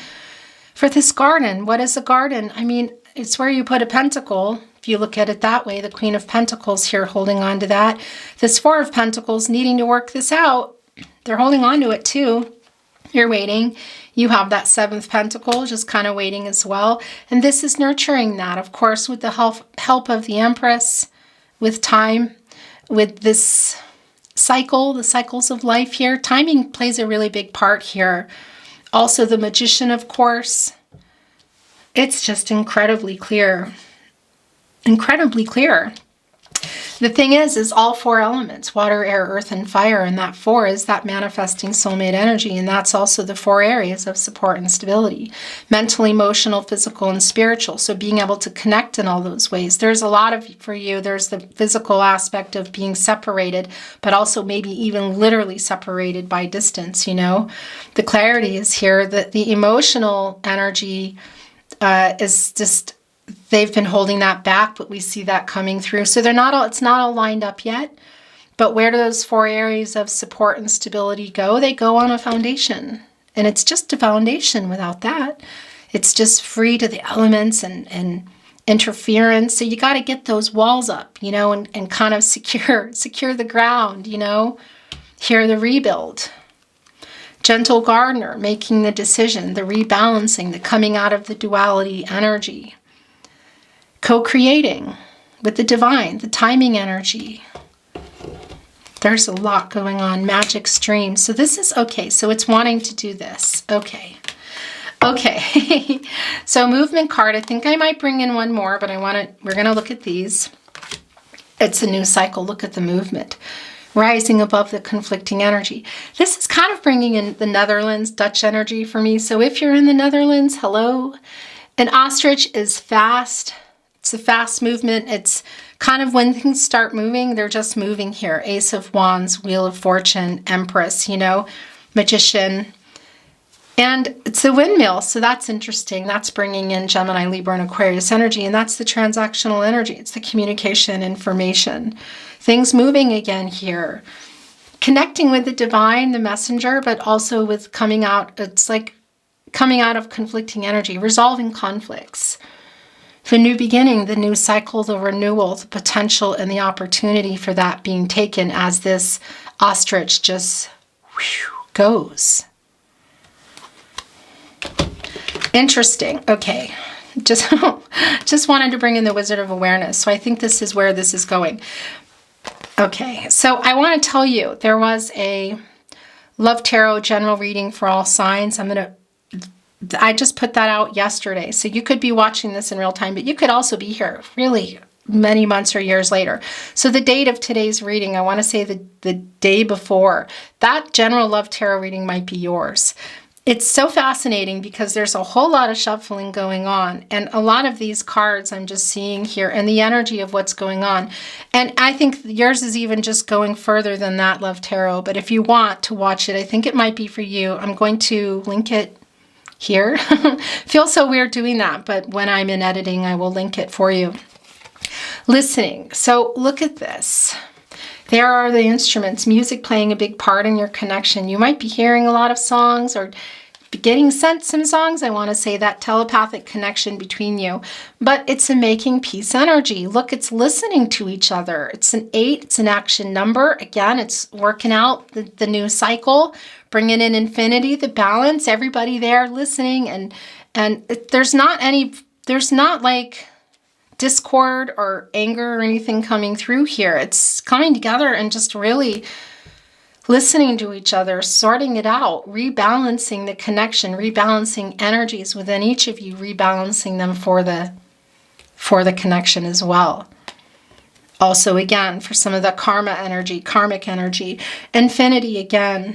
For this garden, what is a garden? I mean, it's where you put a pentacle. If you look at it that way, the Queen of Pentacles here holding on to that. This 4 of Pentacles needing to work this out. They're holding on to it too. You're waiting. You have that 7th Pentacle just kind of waiting as well. And this is nurturing that, of course, with the help of the Empress, with time, with this cycle, the cycles of life here. Timing plays a really big part here. Also the Magician, of course. It's just incredibly clear. Incredibly clear. The thing is all 4 elements, water, air, earth, and fire, and that 4 is that manifesting soulmate energy, and that's also the 4 areas of support and stability. Mental, emotional, physical, and spiritual. So being able to connect in all those ways. There's a lot of, for you, there's the physical aspect of being separated, but also maybe even literally separated by distance, you know. The clarity is here, that the emotional energy is just, they've been holding that back, but we see that coming through. So it's not all lined up yet, but where do those 4 areas of support and stability go? They go on a foundation, and it's just a foundation. Without that, it's just free to the elements and interference. So you got to get those walls up, you know, and kind of secure the ground, you know. Here, the rebuild. Gentle gardener, making the decision, the rebalancing, the coming out of the duality energy. Co-creating with the divine, the timing energy. There's a lot going on. Magic stream. So this is okay. So it's wanting to do this. Okay. Okay. So movement card. I think I might bring in one more, but we're going to look at these. It's a new cycle. Look at the movement. Rising above the conflicting energy. This is kind of bringing in the Netherlands, Dutch energy for me. So if you're in the Netherlands, hello. An ostrich is fast. It's a fast movement. It's kind of when things start moving, they're just moving here. Ace of Wands, Wheel of Fortune, Empress, you know, Magician. And it's a windmill, so that's interesting. That's bringing in Gemini, Libra, and Aquarius energy, and that's the transactional energy. It's the communication, information. Things moving again here. Connecting with the divine, the messenger, but also with coming out. It's like coming out of conflicting energy, resolving conflicts. The new beginning, the new cycle, the renewal, the potential, and the opportunity for that being taken as this ostrich just goes. Interesting. Okay. Just wanted to bring in the Wizard of Awareness. So I think this is where this is going. Okay. So I want to tell you, there was a Love Tarot general reading for all signs. I just put that out yesterday. So you could be watching this in real time, but you could also be here really many months or years later. So the date of today's reading, I want to say the day before, that general Love Tarot reading might be yours. It's so fascinating because there's a whole lot of shuffling going on, and a lot of these cards I'm just seeing here and the energy of what's going on. And I think yours is even just going further than that, Love Tarot. But if you want to watch it, I think it might be for you. I'm going to link it here. Feels so weird doing that, but when I'm in editing, I will link it for you. Listening. So look at this. There are the instruments, music playing a big part in your connection. You might be hearing a lot of songs or getting sent some songs. I want to say that telepathic connection between you. But it's a making peace energy. Look, it's listening to each other. It's an 8. It's an action number. Again, it's working out the new cycle, bringing in infinity, the balance, everybody there listening. And there's not like discord or anger or anything coming through here. It's coming together and just really listening to each other, sorting it out, rebalancing the connection, rebalancing energies within each of you, rebalancing them for the connection as well. Also, again, for some of the karmic energy, infinity again,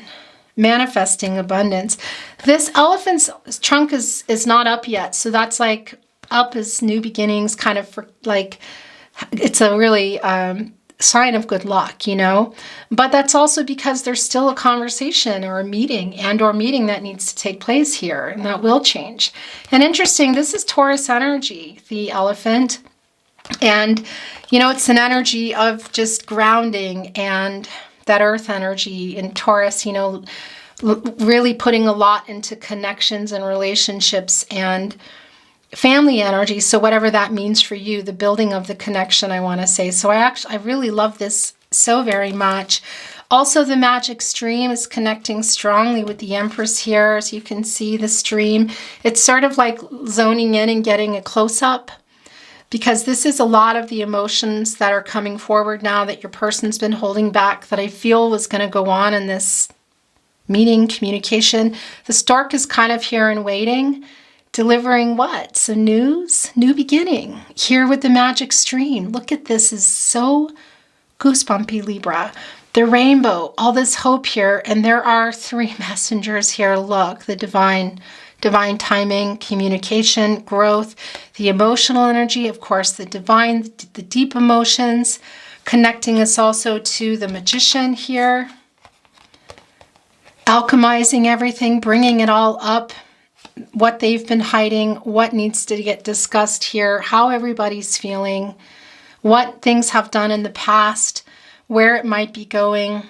manifesting abundance. This elephant's trunk is not up yet, so that's like up is new beginnings, kind of for like, it's a really sign of good luck, you know, but that's also because there's still a conversation or a meeting that needs to take place here, and that will change. And interesting, this is Taurus energy, the elephant, and you know, it's an energy of just grounding and that earth energy in Taurus, you know, really putting a lot into connections and relationships and family energy. So whatever that means for you, the building of the connection, I want to say. So I really love this so very much. Also, the magic stream is connecting strongly with the Empress here. As you can see, the stream, it's sort of like zoning in and getting a close-up, because this is a lot of the emotions that are coming forward now that your person's been holding back, that I feel was going to go on in this meeting, communication. The stork is kind of here and waiting. Delivering what? Some news? New beginning. Here with the magic stream. Look at this. Is so goosebumpy, Libra. The rainbow. All this hope here. And there are 3 messengers here. Look, the divine timing, communication, growth, the emotional energy, of course, the divine, the deep emotions. Connecting us also to the magician here. Alchemizing everything, bringing it all up. What they've been hiding, what needs to get discussed here, how everybody's feeling, what things have done in the past, where it might be going,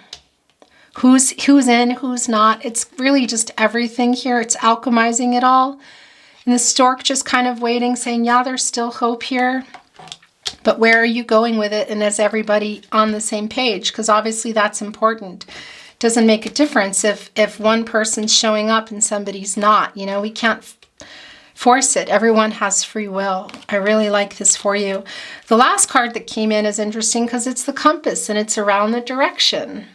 who's in, who's not. It's really just everything here. It's alchemizing it all. And the stork just kind of waiting, saying, yeah, there's still hope here, but where are you going with it? And is everybody on the same page? Because obviously that's important. doesn't make a difference if one person's showing up and somebody's not. You know, we can't force it. Everyone has free will. I really like this for you. The last card that came in is interesting because it's the compass and it's around the direction.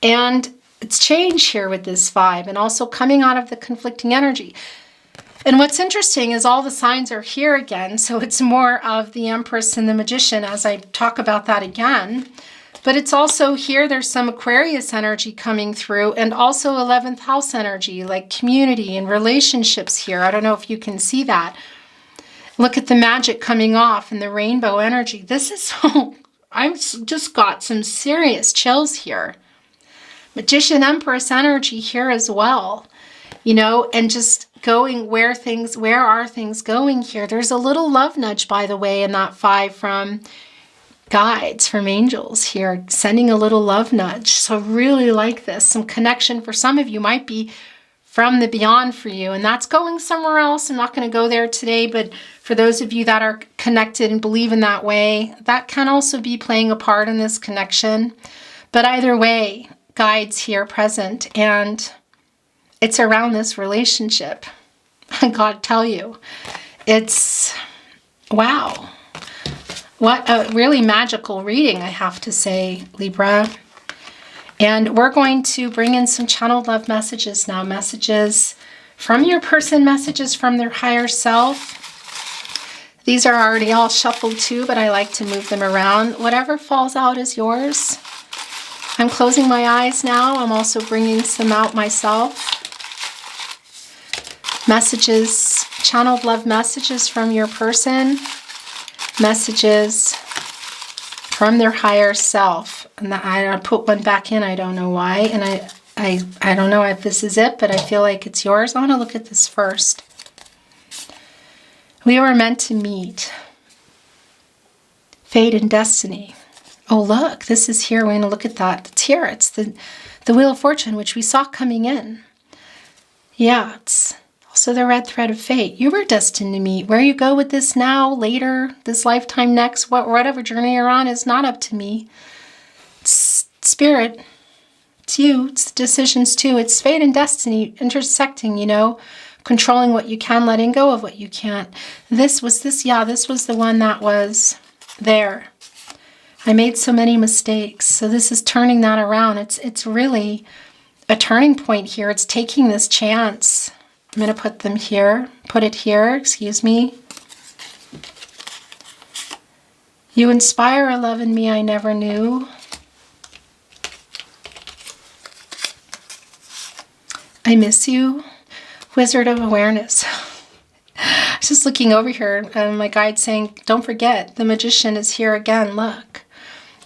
And it's change here with this 5 and also coming out of the conflicting energy. And what's interesting is all the signs are here again. So it's more of the Empress and the Magician as I talk about that again. But it's also here, there's some Aquarius energy coming through and also 11th house energy, like community and relationships here. I don't know if you can see that. Look at the magic coming off and the rainbow energy. This is so, I've just got some serious chills here. Magician Empress energy here as well, you know, and just going where are things going here? There's a little love nudge, by the way, in that 5 from guides, from angels here, sending a little love nudge. So really like this. Some connection for some of you might be from the beyond for you, and that's going somewhere else. I'm not going to go there today, but for those of you that are connected and believe in that way, that can also be playing a part in this connection. But either way, guides here present, and it's around this relationship. I gotta tell you, it's wow. What a really magical reading, I have to say, Libra. And we're going to bring in some channeled love messages now. Messages from your person, messages from their higher self. These are already all shuffled too, but I like to move them around. Whatever falls out is yours. I'm closing my eyes now. I'm also bringing some out myself. Messages, channeled love messages from your person. Messages from their higher self. And I put one back in, I don't know why. And I don't know if this is it, but I feel like it's yours. I want to look at this first. We were meant to meet. Fate and destiny. Oh, look, this is here. We're going to look at that. It's here. It's the Wheel of Fortune, which we saw coming in. Yeah, it's also the red thread of fate. You were destined to meet. Where you go with this now, later, this lifetime, next, whatever journey you're on is not up to me. It's spirit. It's you. It's the decisions too. It's fate and destiny intersecting, you know, controlling what you can, letting go of what you can't. This was the one that was there. I made so many mistakes. So this is turning that around. It's really a turning point here. It's taking this chance. I'm going to put them here. Put it here, excuse me. You inspire a love in me I never knew. I miss you. Wizard of Awareness. I was just looking over here and my guide saying, don't forget, the Magician is here again, look.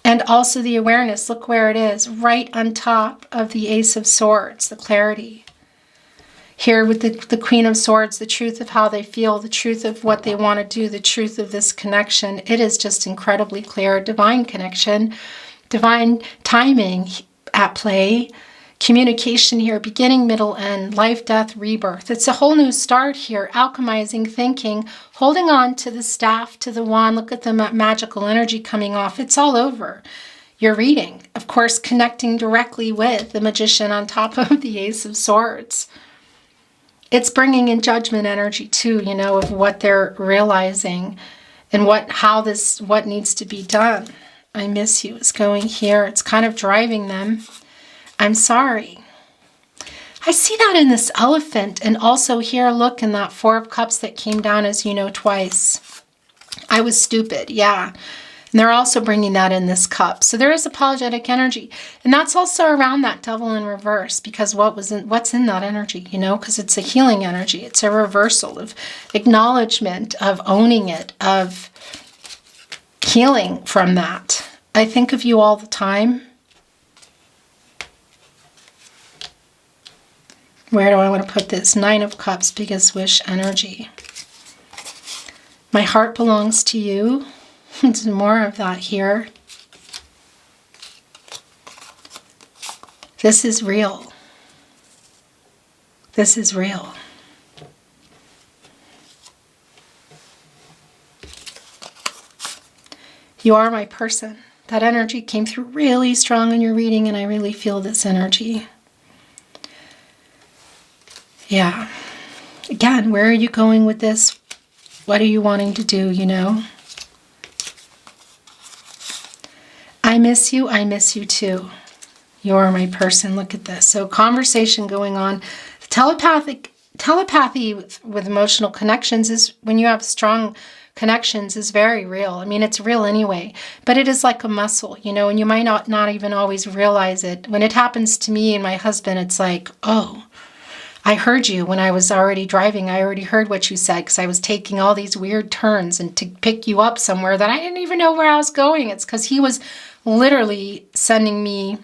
And also the awareness, look where it is, right on top of the Ace of Swords, the clarity. Here with the Queen of Swords, the truth of how they feel, the truth of what they want to do, the truth of this connection. It is just incredibly clear, divine connection, divine timing at play, communication here, beginning, middle, end, life, death, rebirth. It's a whole new start here, alchemizing, thinking, holding on to the staff, to the wand. Look at the magical energy coming off. It's all over your reading. Of course, connecting directly with the Magician on top of the Ace of Swords. It's bringing in judgment energy too, you know, of what they're realizing and what needs to be done. I miss you is going here. It's kind of driving them. I'm sorry. I see that in this elephant, and also here, look, in that Four of Cups that came down, as you know, twice. I was stupid, yeah. And they're also bringing that in this cup. So there is apologetic energy. And that's also around that Devil in reverse, because what's in that energy, you know, because it's a healing energy. It's a reversal of acknowledgement, of owning it, of healing from that. I think of you all the time. Where do I want to put this? Nine of Cups, biggest wish energy. My heart belongs to you. There's more of that here. This is real. This is real. You are my person. That energy came through really strong in your reading, and I really feel this energy. Yeah. Again, where are you going with this? What are you wanting to do, you know? I miss you. I miss you too. You're my person. Look at this. So conversation going on. Telepathy with emotional connections is when you have strong connections is very real. I mean, it's real anyway, but it is like a muscle, you know, and you might not even always realize it. When it happens to me and my husband, it's like, oh, I heard you when I was already driving. I already heard what you said because I was taking all these weird turns and to pick you up somewhere that I didn't even know where I was going. It's because he was literally sending me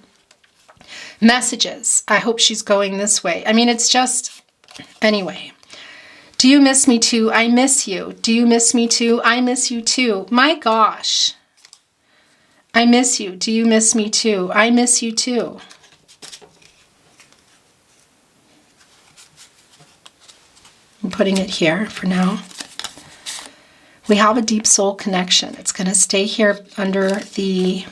messages. I hope she's going this way. I mean, it's just, anyway. Do you miss me too? I miss you. Do you miss me too? I miss you too. My gosh. I miss you. Do you miss me too? I miss you too. I'm putting it here for now. We have a deep soul connection. It's going to stay here under the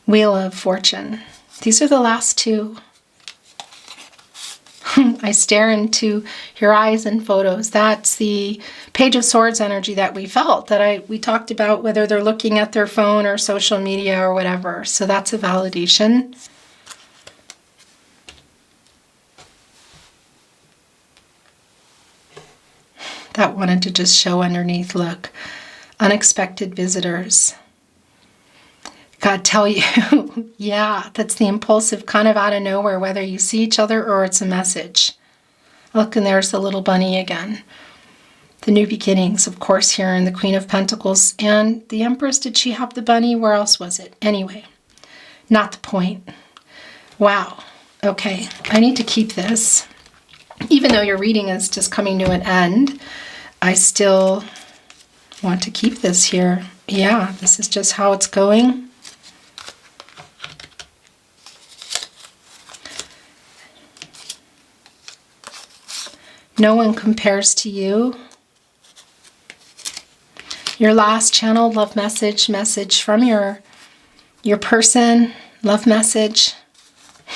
Wheel of Fortune. These are the last two. I stare into your eyes in photos. That's the Page of Swords energy that we felt, that we talked about, whether they're looking at their phone or social media or whatever. So that's a validation. That wanted to just show underneath, look, unexpected visitors. God tell you, yeah, that's the impulsive kind of out of nowhere, whether you see each other or it's a message. Look, and there's the little bunny again. The new beginnings, of course, here in the Queen of Pentacles. And the Empress, did she have the bunny? Where else was it? Anyway, not the point. Wow. Okay, I need to keep this. Even though your reading is just coming to an end, I still want to keep this here. Yeah, this is just how it's going. No one compares to you. Your last channel, love message from your person, love message.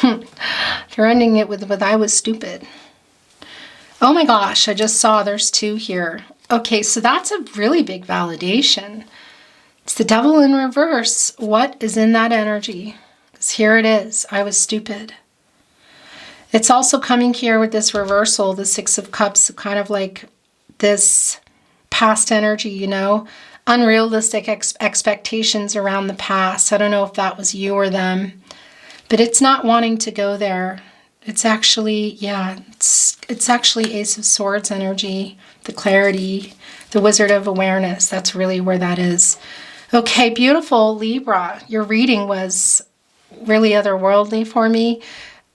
You're ending it with I was stupid. Oh my gosh, I just saw there's two here. Okay, so that's a really big validation. It's the Devil in reverse. What is in that energy? Because here it is. I was stupid. It's also coming here with this reversal, the Six of Cups, kind of like this past energy, you know, unrealistic expectations around the past. I don't know if that was you or them, but it's not wanting to go there. It's actually, yeah, it's actually Ace of Swords energy, the clarity, the Wizard of Awareness. That's really where that is. Okay, beautiful Libra. Your reading was really otherworldly for me.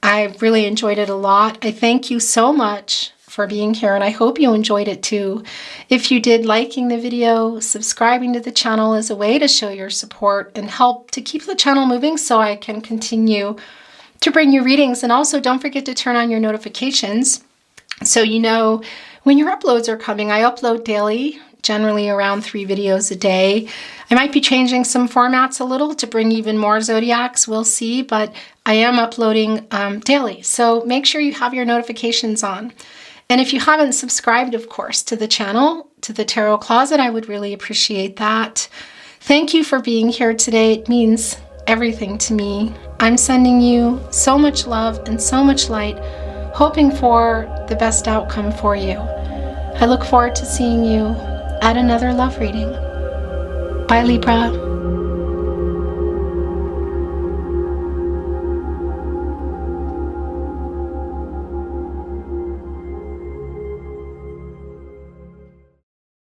I really enjoyed it a lot. I thank you so much for being here, and I hope you enjoyed it too. If you did, liking the video, subscribing to the channel is a way to show your support and help to keep the channel moving so I can continue to bring you readings. And also don't forget to turn on your notifications so you know when your uploads are coming. I upload daily, generally around 3 videos a day. I might be changing some formats a little to bring even more zodiacs, we'll see, but I am uploading daily. So make sure you have your notifications on. And if you haven't subscribed, of course, to the channel, to the Tarot Closet, I would really appreciate that. Thank you for being here today. It means everything to me. I'm sending you so much love and so much light, hoping for the best outcome for you. I look forward to seeing you at another love reading. Bye, Libra.